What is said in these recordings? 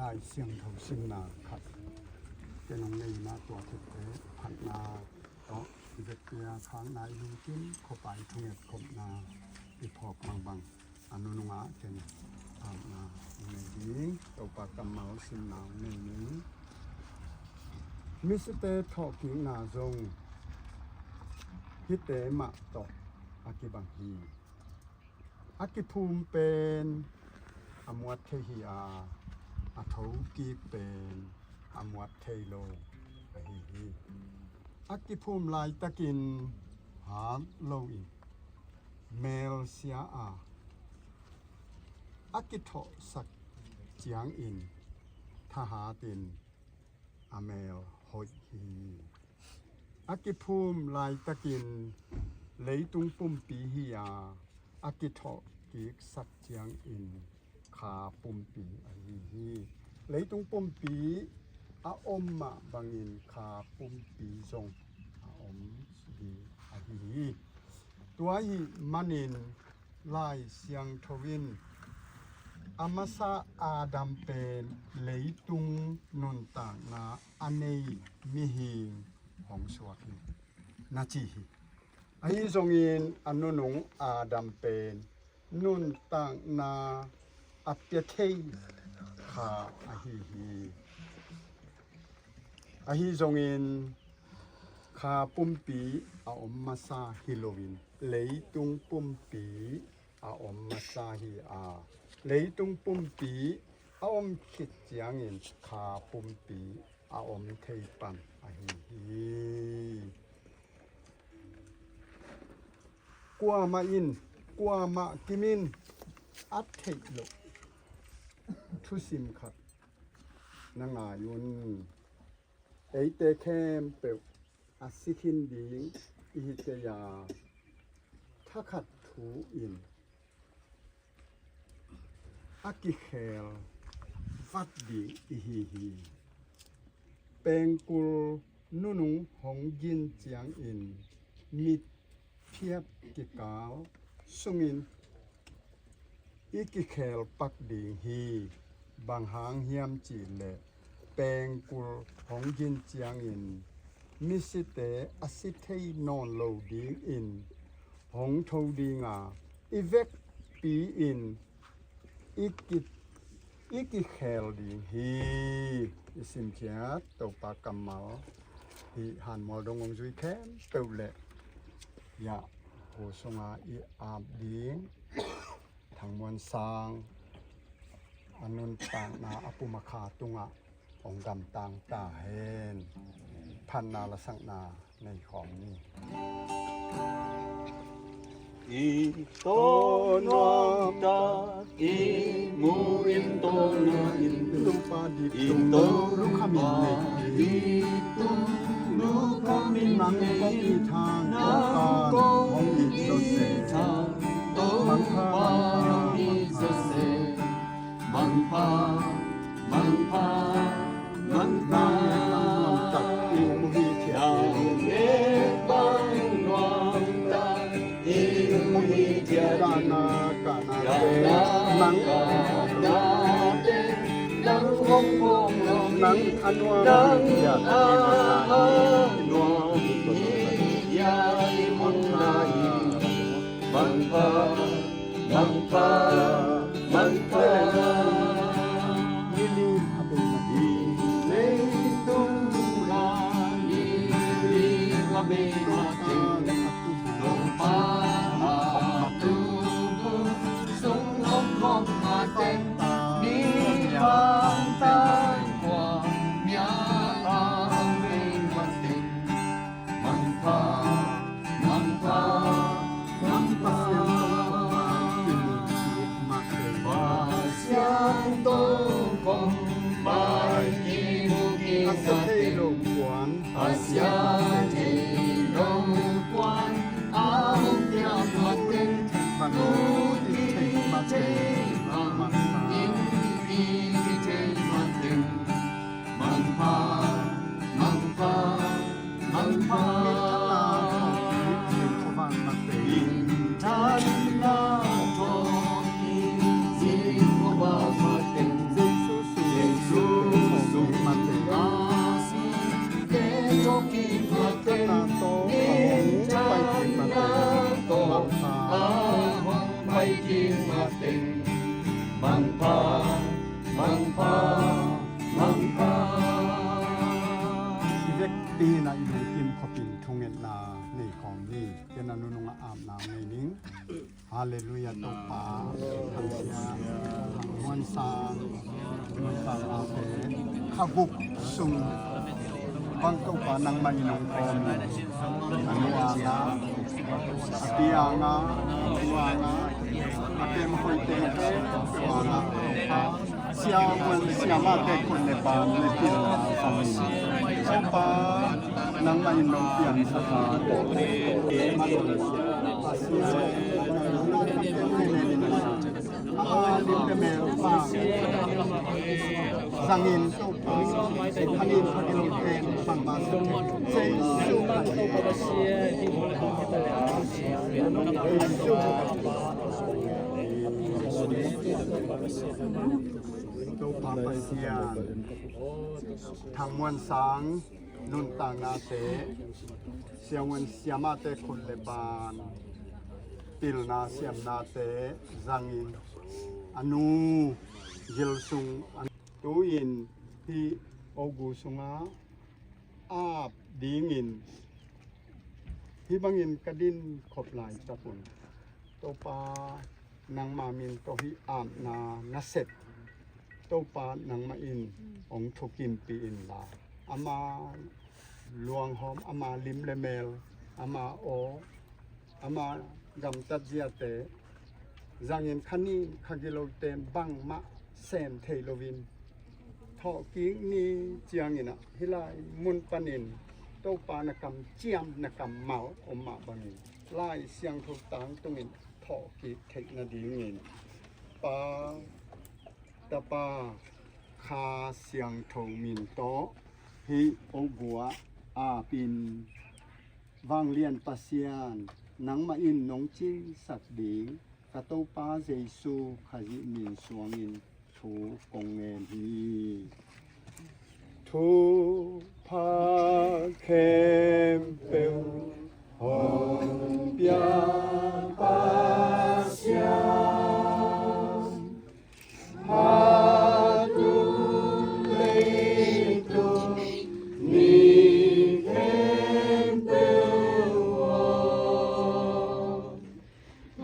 ลายเสียงเท่าสิงนาครับเป็นน้องในมาตัวเทพผันนาเนาะเด็กเปียค้างนายดูจิ้มเข้าไปเทียบขบนาอีพอกบางอนุนุงะเจนผ่านนาในดีตัวปากกำเมาสิงนาในนี้มิสเตทอกิงนาจงฮิเตมะตออากิบังฮีอากิภูมิเป็นอมวัตเทหิอาอาทาวกีเป็นอมวัตเทโลอะฮิฮิอากิภูมิลายตะกินหาโลอิเมลเซียอาอากิโทสักเจียงอินทหาตินอเมลโฮฮีอากิภูมิลายตะกินเลยตุงปุ่มปีฮิยาอากิโทกิกสักเจียงอินขาปุ่มปีอะฮีฮีเลยตุงปุ่มปีอาอมมะบังอินขาปุ่มปีจงอาอมสีอะฮีฮีตัวฮีมันินลายเสียงทวินอามาซาอาดัมเป็นเลยตุงนนตางนาอเนยมิหิงของสวดนาจีฮีอาฮีทรงอินอนุนงอาดัมเป็นนุนตางนาอัปเปเทขาอาฮีฮีอาฮีทรงอินขาปุ่มปีอาอมมาซาฮิโลวินเลยตุงปุ่มปีอาอมมาซาฮีอาเลยตุงปุ่มปีอาอมคิดเจียงอินขาปุ่มปีอาอมเทปันอาฮีฮีกัวมาอินกัวมากิมินอัตเทโลทุสิมขัดนางายุนเอเตเคมเปวอาสิคินดิงอิฮิเตยาทักขัดถูอินอากิเคลฟัดดิอิฮิฮีเป็นกุลนุนุงหงยินเจียงอินมิเพียบกิกาวสุงินอีกิเคลปักดิงฮีบางหางเฮียมจีเลแปลงกุลของยินเจียงอินมิสิเตอสิเทนอนโลดิงอินหงโทดิงาอีเวกปีอินอีกิเคลดิงฮีอิสิมเชียตวปากำเมาฮีหันมอดงงจุยแคมเปวเลยะโหสงาอีอาบดิงทางมวลสร้างอนุนต่างนาอปุมาคาตุงะองดำต่างตาเฮนพันนาละสังนาในของนี้อีโตนอมดาอีมูอินโตนาอิน ลุปาดิตุลุขมินเนอีตุลุขมินนังก็มีทางนังก็มีโซเซทางโตมังพามีโซเซมังพาตัดอิงวิเทียเอบังนวงดาอิงวิเทียดานากานาเตนังนาเตนังวงนังอันวานังอาหนวงยาอิมุนนาอิมังพาลิลีอาเบนาดีเลตุงราลีลีวะเบนาจิโลปาตุบุสงลมคอมมาเต็งมีฟังตายกว่าเมียอาเววันติงมังพาเสียงตรงกินชีพมาเคยว่า ปาทางเสียทางมวนซางอาเปขบุกสุงบางตัวปานังไม่นงคอมอนุอาณาอภิอาณาอุอาณาอาเปมคนเตะเตะอาณาเสียวันเสียมาเตะคนในบ้านในที่เราทำสุปานังไม่นงเปียนสถานมาลงอาเซียลิมเดเมลฟางZangin to hanin phakilong ten pangba sei su ba to ba sia di mo la ke ta la to pa pa sia thang mwan sang nun ta na te siang wan siama te khun le ban pil na siam na te zangin anu gil sung tu in hi ogu sunga ap dingin hi bangin kadin khop lai tapun to pa nang mamin to hi am na naset to pa nang ma in ong thukim pi in la ama luang hom ama lim le mel ama o ama gam tat jia te zangin khani khagilo tem bang ma sen theilovin thọ kiến ni chiang ina hilai mun panin to pa na kam chiam na kam mau om ma bangin lai siang thu tang tungin thọ ki thek na dingin pa ta pa kha siang thong min to hi ogua a pin wang lian pasian nang ma in nong chin sak ding ka to pa jesu khaji min suangin thu kong ngen hi thu pa kem peu hong pia pa sia ha tu le tu ni kem peu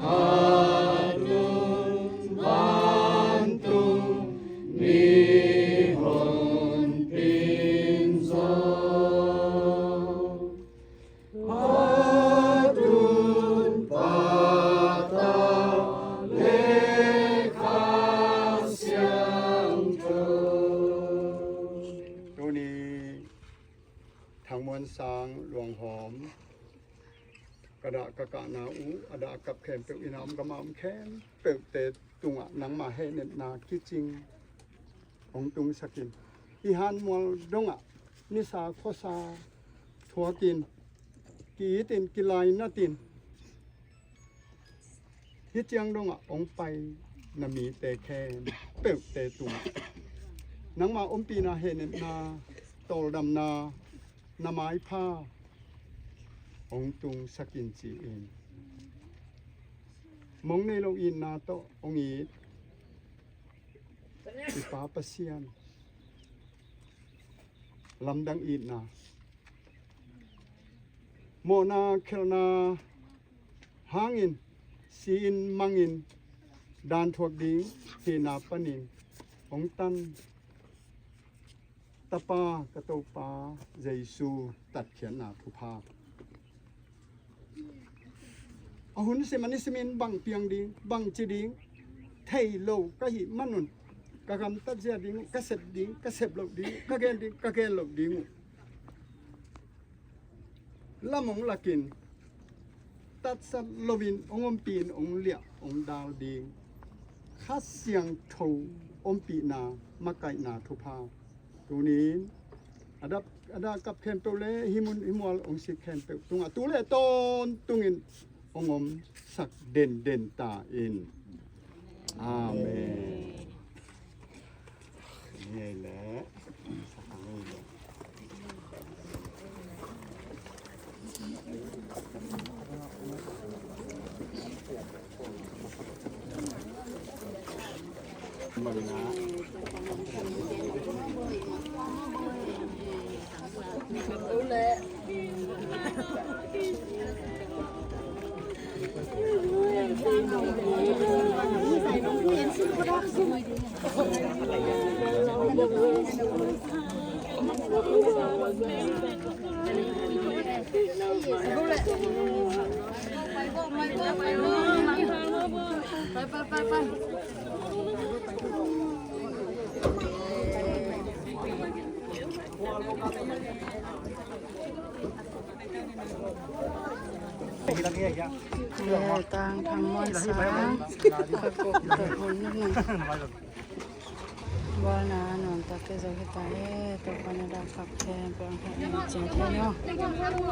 ha tu van tu ni hon pin so ha tu pa ta le kha siang cho tu ni thang mwan sang luang hom kada kaka na u ada kap khem pe inam gamam khem pe te tunga nang ma he net na kiching ong tung sakin i han mol donga ni sa khosa thua kin ki tin kilai na tin hi chiang donga ong pai na mi te khem pe te tung nang ma om pi na he net na tol dam na na mai pha ong tung sakin chi in mong nei lo in na to ong i pa pasian lamdang in na mo na khelna hangin sin mangin dan thuak ding he na panin ong tan tapa ka to pa jesu tat khian na thu pha ahun se mani semin bang piang ding bang chi ding thei lo ka hi manun ka gam tat jia ding ka sep lo ding ka gen lo ding lamong lakin tat sat lovin ongom pin ong lia ong dal ding khas siang tho om pi na makai na thu pha tunin ada kap khem pe le himun himwal ong si khem pe tunga tu le ton tungin ongom sak den ta in amen ye le sakang le Marina Ule ต่างทำมอนสางประกบตะหุ่นนั่นน่ะบ่นะนอนตะเกซะกิตาเอตะปานดาคักแทนปองแค่เจเนาะ